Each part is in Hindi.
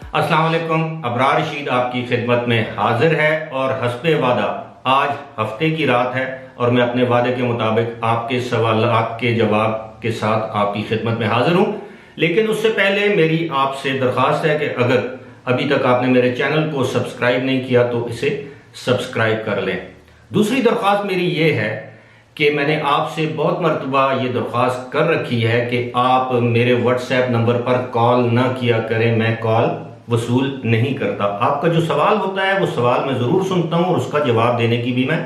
अस्सलाम वालेकुम। अबरार रशीद आपकी खिदमत में हाजिर है और हस्बे वादा आज हफ्ते की रात है और मैं अपने वादे के मुताबिक आपके सवालात के जवाब के साथ आपकी खिदमत में हाजिर हूं। लेकिन उससे पहले मेरी आपसे दरख्वास्त है कि अगर अभी तक आपने मेरे चैनल को सब्सक्राइब नहीं किया तो इसे सब्सक्राइब कर लें। दूसरी दरख्वास्त मेरी ये है कि मैंने आपसे बहुत मरतबा ये दरख्वास्त कर रखी है कि आप मेरे व्हाट्सएप नंबर पर कॉल ना किया करें, मैं कॉल वसूल नहीं करता। आपका जो सवाल होता है वो सवाल मैं ज़रूर सुनता हूँ और उसका जवाब देने की भी मैं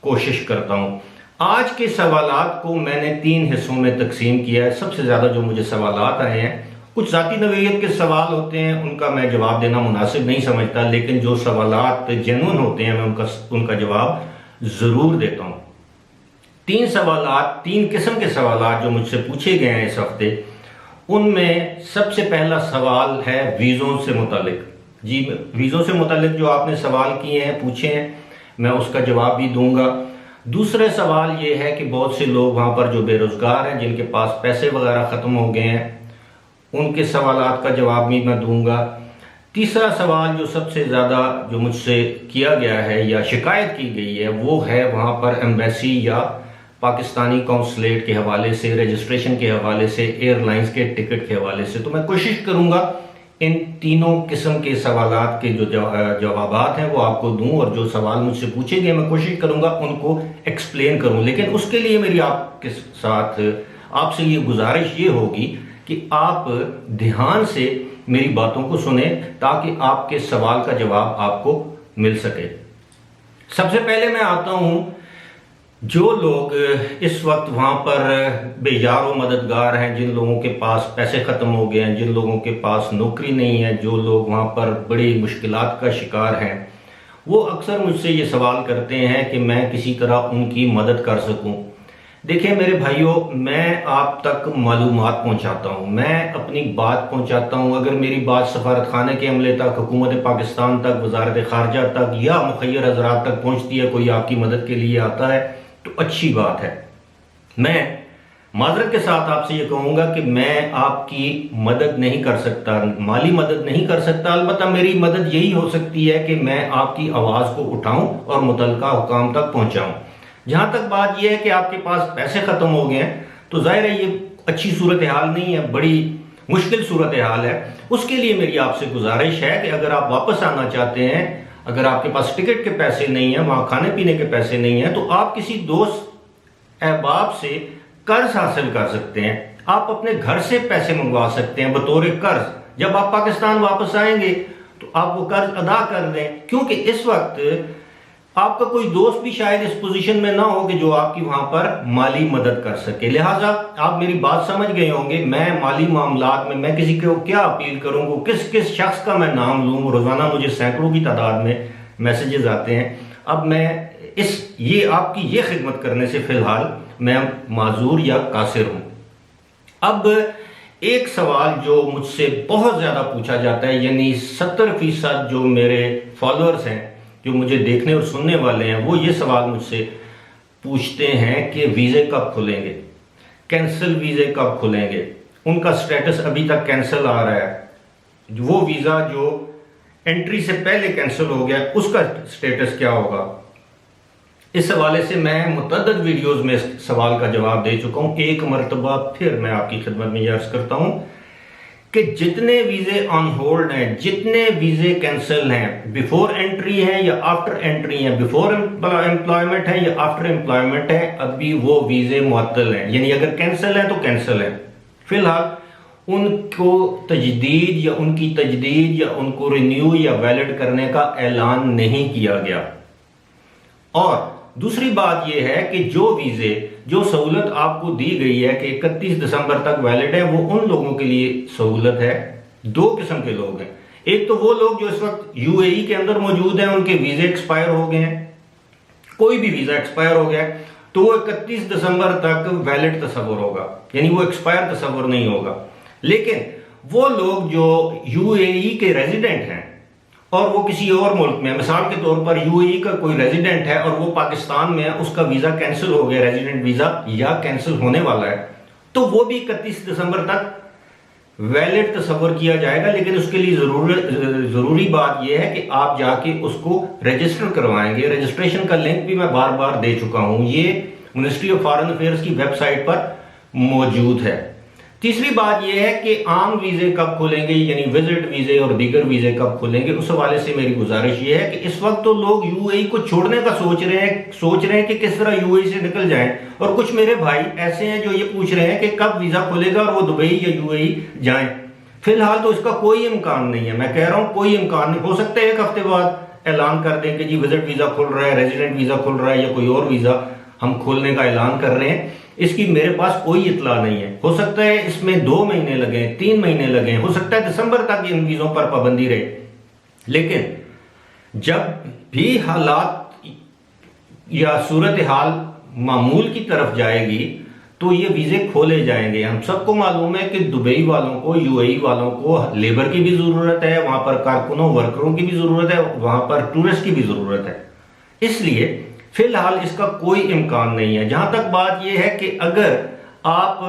कोशिश करता हूँ। आज के सवालात को मैंने 3 हिस्सों में तकसीम किया है। सबसे ज़्यादा जो मुझे सवालात आए हैं, कुछ ज़ाती नवीयत के सवाल होते हैं, उनका मैं जवाब देना मुनासिब नहीं समझता, लेकिन जो सवालात जेन्युइन होते हैं मैं उनका जवाब ज़रूर देता हूँ। 3 किस्म के सवालात जो मुझसे पूछे गए हैं इस हफ्ते, उनमें सबसे पहला सवाल है वीज़ों से मुतालिक। जी, वीज़ों से मुतालिक जो आपने सवाल किए हैं, पूछे हैं, मैं उसका जवाब भी दूंगा। दूसरे सवाल ये है कि बहुत से लोग वहाँ पर जो बेरोज़गार हैं, जिनके पास पैसे वगैरह ख़त्म हो गए हैं, उनके सवालात का जवाब भी मैं दूंगा। तीसरा सवाल जो सबसे ज़्यादा जो मुझसे किया गया है या शिकायत की गई है, वो है वहाँ पर एम्बेसी या पाकिस्तानी कौंसलेट के हवाले से, रजिस्ट्रेशन के हवाले से, एयरलाइंस के टिकट के हवाले से। तो मैं कोशिश करूंगा इन तीनों किस्म के सवालात के जो जवाबात हैं वो आपको दूं और जो सवाल मुझसे पूछे गए मैं कोशिश करूंगा उनको एक्सप्लेन करूं। लेकिन उसके लिए मेरी आपके साथ आपसे ये गुजारिश ये होगी कि आप ध्यान से मेरी बातों को सुने ताकि आपके सवाल का जवाब आपको मिल सके। सबसे पहले मैं आता हूं, जो लोग इस वक्त वहाँ पर बेयारो मददगार हैं, जिन लोगों के पास पैसे ख़त्म हो गए हैं, जिन लोगों के पास नौकरी नहीं है, जो लोग वहाँ पर बड़ी मुश्किलात का शिकार हैं, वो अक्सर मुझसे ये सवाल करते हैं कि मैं किसी तरह उनकी मदद कर सकूं। देखिए मेरे भाइयों, मैं आप तक मालूमात पहुँचाता हूँ, मैं अपनी बात पहुँचाता हूँ। अगर मेरी बात सफारत खाने के अमले तक, हुकूमत पाकिस्तान तक, वजारत खारजा तक या मुखय्यर हज़रात तक पहुँचती है, कोई आपकी मदद के लिए आता है तो अच्छी बात है। मैं माजरत के साथ आपसे ये कहूँगा कि मैं आपकी मदद नहीं कर सकता, माली मदद नहीं कर सकता। अलबत्ता मेरी मदद यही हो सकती है कि मैं आपकी आवाज़ को उठाऊं और मुतलका हुकाम तक पहुँचाऊं। जहाँ तक बात यह है कि आपके पास पैसे ख़त्म हो गए हैं तो ज़ाहिर है ये अच्छी सूरत हाल नहीं है, बड़ी मुश्किल सूरत हाल है। उसके लिए मेरी आपसे गुजारिश है कि अगर आप वापस आना चाहते हैं, अगर आपके पास टिकट के पैसे नहीं है, वहाँ खाने पीने के पैसे नहीं है, तो आप किसी दोस्त अहबाब से कर्ज हासिल कर सकते हैं। आप अपने घर से पैसे मंगवा सकते हैं बतौर कर्ज। जब आप पाकिस्तान वापस आएंगे तो आप वो कर्ज अदा कर दें, क्योंकि इस वक्त आपका कोई दोस्त भी शायद इस पोजीशन में ना हो कि जो आपकी वहां पर माली मदद कर सके। लिहाजा आप मेरी बात समझ गए होंगे। मैं माली मामलात में मैं किसी को क्या अपील करूंगा, किस किस शख्स का मैं नाम लूँ, रोजाना मुझे सैकड़ों की तादाद में मैसेजेस आते हैं। अब मैं ये आपकी ये खिदमत करने से फिलहाल मैं माजूर या कासिर हूं। अब एक सवाल जो मुझसे बहुत ज्यादा पूछा जाता है, यानी 70% जो मेरे फॉलोअर्स हैं, जो मुझे देखने और सुनने वाले हैं, वो ये सवाल मुझसे पूछते हैं कि वीज़े कब खुलेंगे, कैंसिल वीज़े कब खुलेंगे। उनका स्टेटस अभी तक कैंसिल आ रहा है। वो वीज़ा जो एंट्री से पहले कैंसिल हो गया उसका स्टेटस क्या होगा। इस हवाले से मैं मुतअद्दिद वीडियोज़ में इस सवाल का जवाब दे चुका हूँ। एक मरतबा फिर मैं आपकी खिदमत में यह अर्ज़ करता हूँ कि जितने वीज़े ऑन होल्ड हैं, जितने वीज़े कैंसिल हैं, बिफोर एंट्री है या आफ्टर एंट्री है, बिफोर एम्प्लॉयमेंट है या आफ्टर एम्प्लॉयमेंट है, अभी वो वीज़े मुअत्तल हैं। यानी अगर कैंसिल है तो कैंसिल है। फिलहाल उनको तजदीद या उनकी तजदीद या उनको रिन्यू या वैलिड करने का ऐलान नहीं किया गया। और दूसरी बात यह है कि जो वीज़े, जो सहूलत आपको दी गई है कि 31 दिसंबर तक वैलिड है, वो उन लोगों के लिए सहूलत है। 2 किस्म के लोग हैं। एक तो वो लोग जो इस वक्त यूएई के अंदर मौजूद हैं, उनके वीज़े एक्सपायर हो गए हैं, कोई भी वीज़ा एक्सपायर हो गया तो वो 31 दिसंबर तक वैलिड तस्वर होगा, यानी वो एक्सपायर तस्वर नहीं होगा। लेकिन वो लोग जो यूएई के रेजिडेंट हैं और वो किसी और मुल्क में, मिसाल के तौर पर यूएई का कोई रेजिडेंट है और वो पाकिस्तान में है, उसका वीज़ा कैंसिल हो गया, रेजिडेंट वीज़ा या कैंसिल होने वाला है, तो वो भी 31 दिसंबर तक वैलिड तस्वर किया जाएगा, लेकिन उसके लिए जरूरी बात यह है कि आप जाके उसको रजिस्टर करवाएंगे। रजिस्ट्रेशन का लिंक भी मैं बार बार दे चुका हूं, ये मिनिस्ट्री ऑफ फॉरेन अफेयर्स की वेबसाइट पर मौजूद है। तीसरी बात यह है कि आम वीजे कब खुलेंगे, यानी विजिट वीजे और दीगर वीजे कब खुलेंगे, उस हवाले से मेरी गुजारिश यह है कि इस वक्त तो लोग यूएई को छोड़ने का सोच रहे हैं कि किस तरह यूएई से निकल जाएं, और कुछ मेरे भाई ऐसे हैं जो ये पूछ रहे हैं कि कब वीजा खुलेगा और वो दुबई या यूएई जाएं। फिलहाल तो इसका कोई इम्कान नहीं है, मैं कह रहा हूं कोई इम्कान नहीं। हो सकता है एक हफ्ते बाद ऐलान कर दें कि जी विजिट वीजा खुल रहा है, रेजिडेंट वीजा खुल रहा है, या कोई और वीजा हम खोलने का ऐलान कर रहे हैं। इसकी मेरे पास कोई इतला नहीं है। हो सकता है इसमें 2 महीने लगे, 3 महीने लगे, हो सकता है दिसंबर तक इन वीजों पर पाबंदी रहे। लेकिन जब भी हालात या सूरत हाल मामूल की तरफ जाएगी तो ये वीजे खोले जाएंगे। हम सबको मालूम है कि दुबई वालों को, यूएई वालों को लेबर की भी जरूरत है, वहां पर कारकुनों वर्करों की भी जरूरत है, वहां पर टूरिस्ट की भी जरूरत है। इसलिए फिलहाल इसका कोई इम्कान नहीं है। जहां तक बात यह है कि अगर आप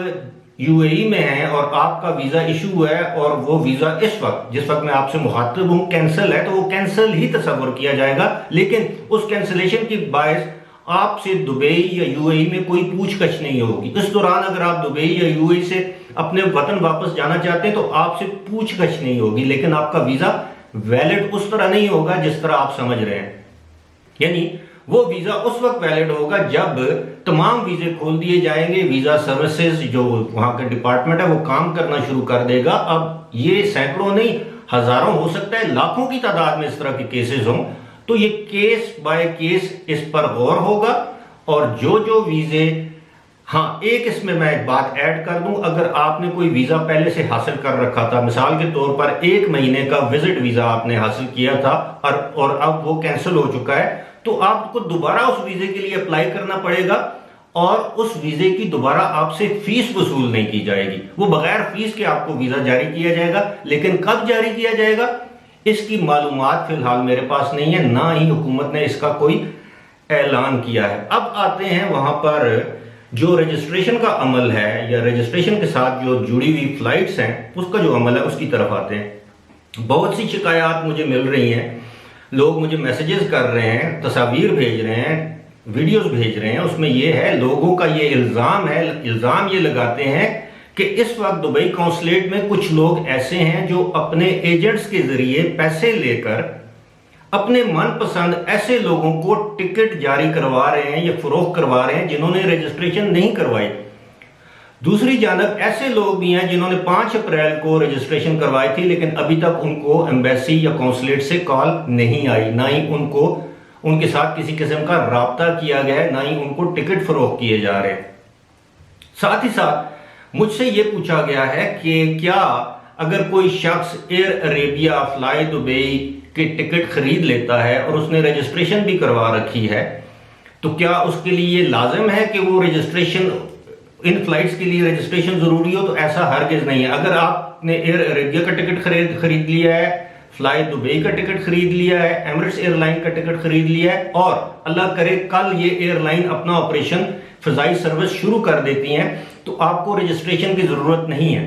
यूएई में हैं और आपका वीजा इशू हुआ है और वो वीजा इस वक्त, जिस वक्त मैं आपसे मुखातिब हूं, कैंसिल है, तो वो कैंसिल ही तस्वर किया जाएगा। लेकिन उस कैंसिलेशन की बायस आपसे दुबई या यूएई में कोई पूछताछ नहीं होगी। इस दौरान अगर आप दुबई या यूएई से अपने वतन वापस जाना चाहते हैं तो आपसे पूछताछ नहीं होगी, लेकिन आपका वीजा वैलिड उस तरह नहीं होगा जिस तरह आप समझ रहे हैं। यानी वो वीजा उस वक्त वैलिड होगा जब तमाम वीजे खोल दिए जाएंगे, वीजा सर्विसेज जो वहां का डिपार्टमेंट है वो काम करना शुरू कर देगा। अब ये सैकड़ों नहीं, हजारों, हो सकता है लाखों की तादाद में इस तरह के केसेस हों, तो ये केस बाय केस इस पर गौर होगा। और जो जो वीजे, हाँ एक इसमें मैं एक बात ऐड कर दूं, अगर आपने कोई वीजा पहले से हासिल कर रखा था, मिसाल के तौर पर 1 महीने का विजिट वीजा आपने हासिल किया था और अब वो कैंसिल हो चुका है, तो आपको दोबारा उस वीजे के लिए अप्लाई करना पड़ेगा और उस वीजे की दोबारा आपसे फीस वसूल नहीं की जाएगी। वो बगैर फीस के आपको वीजा जारी किया जाएगा। लेकिन कब जारी किया जाएगा इसकी मालूमात फिलहाल मेरे पास नहीं है, ना ही हुकूमत ने इसका कोई ऐलान किया है। अब आते हैं वहां पर जो रजिस्ट्रेशन का अमल है या रजिस्ट्रेशन के साथ जो जुड़ी हुई फ्लाइट्स हैं उसका जो अमल है उसकी तरफ आते हैं। बहुत सी शिकायत मुझे मिल रही हैं, लोग मुझे मैसेजेस कर रहे हैं, तस्वीर भेज रहे हैं, वीडियोस भेज रहे हैं। उसमें यह है, लोगों का ये इल्जाम ये लगाते हैं कि इस वक्त दुबई कौंसलेट में कुछ लोग ऐसे हैं जो अपने एजेंट्स के जरिए पैसे लेकर अपने मनपसंद ऐसे लोगों को टिकट जारी करवा रहे हैं या फरोख्त करवा रहे हैं जिन्होंने रजिस्ट्रेशन नहीं करवाई। दूसरी जानब ऐसे लोग भी हैं जिन्होंने 5 अप्रैल को रजिस्ट्रेशन करवाई थी, लेकिन अभी तक उनको एम्बेसी या कौंसलेट से कॉल नहीं आई, ना ही उनको उनके साथ किसी किस्म का राब्ता किया गया है, ना ही उनको टिकट फरोख्त किए जा रहे। साथ ही साथ मुझसे ये पूछा गया है कि क्या अगर कोई शख्स एयर अरेबिया फ्लाई दुबई की टिकट खरीद लेता है और उसने रजिस्ट्रेशन भी करवा रखी है, तो क्या उसके लिए ये लाजिम है कि वो रजिस्ट्रेशन, इन फ्लाइट्स के लिए रजिस्ट्रेशन जरूरी हो? तो ऐसा हरगिज नहीं है। अगर आपने एयर अरेबिया का टिकट खरीद लिया है, फ्लाई दुबई का टिकट खरीद लिया है, एमिरेट्स एयरलाइन का टिकट खरीद लिया है और अल्लाह करे कल ये एयरलाइन अपना ऑपरेशन फिजाई सर्विस शुरू कर देती हैं, तो आपको रजिस्ट्रेशन की जरूरत नहीं है।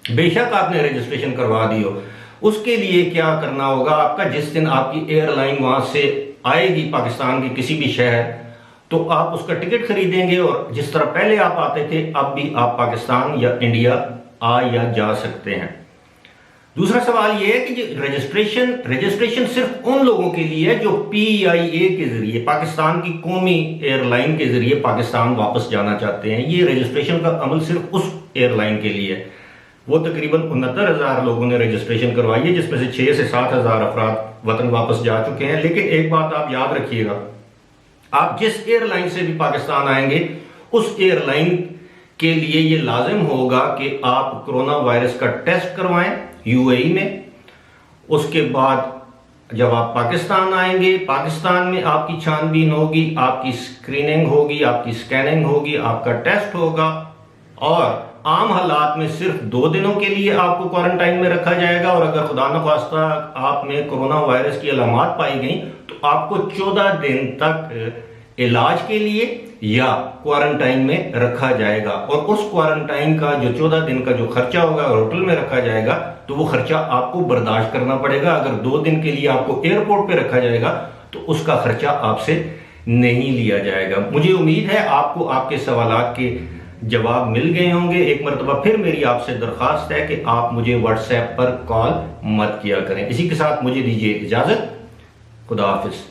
बेशक आपने रजिस्ट्रेशन करवा दी हो, उसके लिए क्या करना होगा आपका, जिस दिन आपकी एयरलाइन वहां से आएगी पाकिस्तान के किसी भी शहर, तो आप उसका टिकट खरीदेंगे और जिस तरह पहले आप आते थे अब भी आप पाकिस्तान या इंडिया आ या जा सकते हैं। दूसरा सवाल यह है कि रजिस्ट्रेशन सिर्फ उन लोगों के लिए है जो PIA के जरिए, पाकिस्तान की कौमी एयरलाइन के जरिए पाकिस्तान वापस जाना चाहते हैं। ये रजिस्ट्रेशन का अमल सिर्फ उस एयरलाइन के लिए है। वो तकरीबन 69,000 लोगों ने रजिस्ट्रेशन करवाई है, जिसमें से 6 से 7,000 अफराद वतन वापस जा चुके हैं। लेकिन एक बात आप याद रखिएगा, आप जिस एयरलाइन से भी पाकिस्तान आएंगे उस एयरलाइन के लिए ये लाजिम होगा कि आप कोरोना वायरस का टेस्ट करवाएं यूएई में। उसके बाद जब आप पाकिस्तान आएंगे, पाकिस्तान में आपकी छानबीन होगी, आपकी स्क्रीनिंग होगी, आपकी स्कैनिंग होगी, आपका टेस्ट होगा और आम हालात में सिर्फ 2 दिनों के लिए आपको क्वारंटाइन में रखा जाएगा। और अगर खुदा न खास्ता आप में कोरोना वायरस की अलामात पाई गई तो आपको 14 दिन तक इलाज के लिए या क्वारंटाइन में रखा जाएगा, और उस क्वारंटाइन का जो 14 दिन का जो खर्चा होगा अगर होटल में रखा जाएगा तो वो खर्चा आपको बर्दाश्त करना पड़ेगा। अगर 2 दिन के लिए आपको एयरपोर्ट पे रखा जाएगा तो उसका खर्चा आपसे नहीं लिया जाएगा। मुझे उम्मीद है आपको आपके सवालात के जवाब मिल गए होंगे। एक मरतबा फिर मेरी आपसे दरख्वास्त है कि आप मुझे व्हाट्सएप पर कॉल मत किया करें। इसी के साथ मुझे दीजिए इजाजत। खुदा हाफिज।